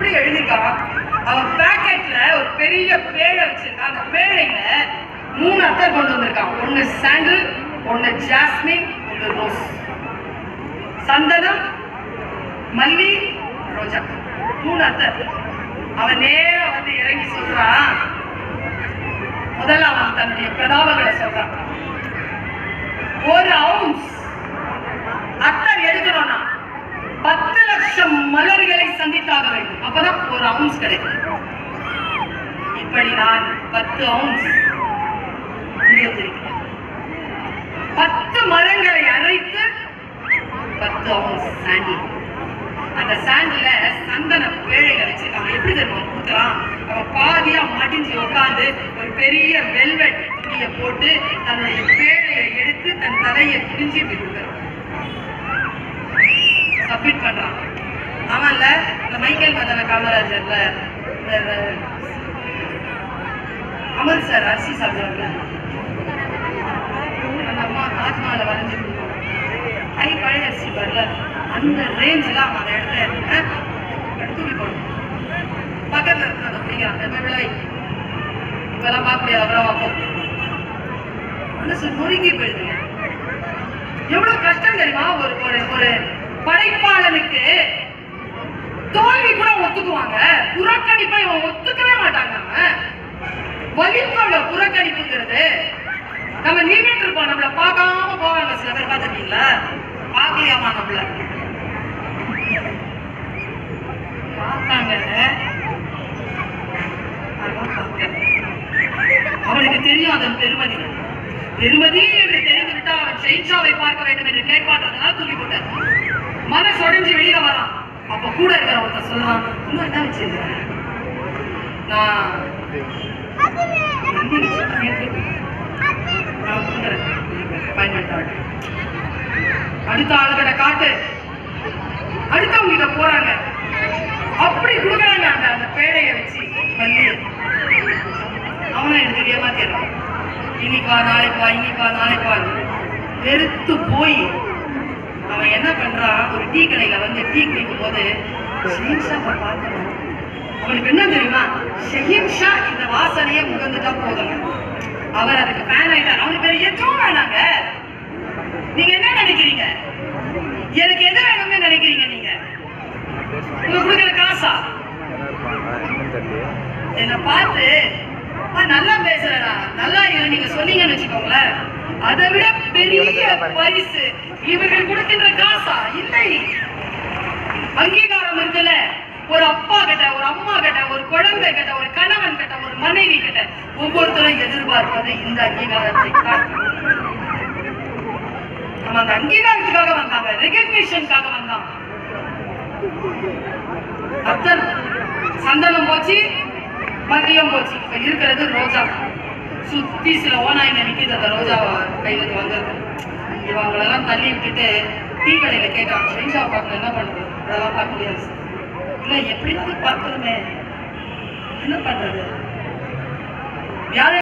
எப்படி எழுதிருக்கான், அவன் பேக்கெட்ல ஒரு பெரிய பேழை வச்சிருக்கான். அந்த பேழையில 3 அத்தர் கொண்டு வந்திருக்கான். ஒன்னு சாண்டில், ஒன்னு ஜாஸ்மின், ஒன்னு ரோஸ். சந்தனம், மல்லி, ரோஜா, 3 அத்தர். அவன் நேரா வந்து இறங்கி சொல்றான். முதல்ல அவன் தன்னுடைய பிரதாபங்களை சொல்றான். 1 அவுன்ஸ் அத்தர் எடுக்கணும்னா 10 லட்சம் மலர்களை சந்தித்தாக வேண்டும். அப்பதான் 1 அவுன்ஸ் கிடைக்கும். இப்படி நான் 10 அவுன்ஸ் 10 மரங்களை அரைத்து 10 அவுன்ஸ் சாண்டில். அந்த சாண்டில சந்தன பேழைகளை வச்சிருக்காங்க. எப்படி தெரியுமா கொடுக்குறான்? அவன் பாதியா மடிஞ்சு உட்காந்து ஒரு பெரிய வெல்வெட் துணியை போட்டு தன்னுடைய பேழையை எடுத்து தன் தலையை பிரிஞ்சு கொடுக்குறான். சப்மிட் பண்றான். ஆமால இந்த மைக்கேல் மதன காமராஜர்ல அமர் சார் அரிசி சாப்பிடுவாங்க. அந்த அம்மா தாஜ்மஹால வரைஞ்சு கை பழைய அரிசி வரல, அந்த ரேஞ்சில் அவன் அந்த இடத்துல தூக்கி போடணும். பக்கத்தில் இருக்கிறத பிடிக்கிறான். இப்பெல்லாம் பார்க்க முடியாது. அப்புறம் பார்ப்போம். மனசு நொறுங்கி போயிடுதுங்க. எவ்வளவு கஷ்டம் தெரியுமா? ஒரு படைப்பாளனுக்கு தோல்வி கூட ஒத்துக்குவாங்க, புறக்கணிப்பை இவன் ஒத்துக்கவே மாட்டாங்க. வலிப்போட புறக்கணிப்புங்கிறது நம்ம நின்றுட்டு இருப்போம். நம்மள பார்க்காம போவாங்க. சில பேர் பார்த்துருக்கீங்களா? பார்க்கலையாமா நம்மள பார்த்தாங்க. அவனுக்கு தெரியும் அதன் பெருமதி. பெருமதி என்று தெரிந்துவிட்டால் அவன் ஷெயின்ஷாவை பார்க்க வேண்டும் என்று கேட்பான்றதுனால தூக்கி போட்டார். மனசு உடைஞ்சு வெளியில வரான். அப்ப கூட இருக்கிற ஒருத்தர் சொல்லுவான், இன்னும் என்ன வச்சிருக்க? நான் அடுத்த ஆளுகிட்ட காட்டு. அடுத்தவங்கிட்ட போறாங்க. அப்படி கொடுக்குறாங்க அந்த பேழைய வச்சு மல்லிய. அவனை எனக்கு தெரியாம கேட்றான். இன்னைக்கு வா, நாளைக்கு வா, இன்னைக்கு வா, நாளைக்கு வா. வெறுத்து போய் அவன் என்ன பண்றான்? ஒரு டீ கடையில வந்து டீ குடிக்கும் போது ஷெஹின்ஷாவை பார்க்கணும். அவனுக்கு என்ன தெரியுமா? ஷெஹின்ஷா இந்த வாசனையை முகந்துட்டா போதுங்க. அவர் அதுக்கு ஃபேன் ஆயிட்டார். அவனுக்கு வேற எதுவும் வேணாங்க. நீங்க என்ன நினைக்கிறீங்க? எனக்கு எது வேணும்னு நினைக்கிறீங்க? நீங்க உங்க கொடுக்குற காசா? என்ன பார்த்து நல்லா பேசுறா, நல்லா இரு நீங்க சொன்னீங்கன்னு வச்சுக்கோங்களேன். அதை விட பெரிய பரிசு இவர்கள் கொடுக்கின்ற காசா? இல்லை. அங்கீகாரம் இருக்குல்ல. ஒரு அப்பா கிட்ட, ஒரு அம்மா கிட்ட, ஒரு குழந்தை கிட்ட, ஒரு கணவன் கிட்ட, ஒரு மனைவி கிட்ட ஒவ்வொருத்தரும் எதிர்பார்ப்பது இந்த அங்கீகாரத்தை தான். நம்ம அந்த அங்கீகாரத்துக்காக வந்தாங்க, ரெகக்னிஷனுக்காக வந்தாங்க. அத்தர் சந்தனம் போச்சு, மதியம் போச்சு. இப்ப இருக்கிறது ரோஜா. சுத்தி சில ஓனாயிங்க நிற்கிது அந்த ரோஜாவை கையில வந்தது. இவங்களெல்லாம் தள்ளி விட்டுட்டு டீ கடையில கேட்டாங்க, ஷெஹின்ஷா பார்க்கணும், என்ன பண்றது? அதெல்லாம் பார்க்க முடியாது. இல்லை எப்படினாலும் பார்க்கணுமே, என்ன பண்றது?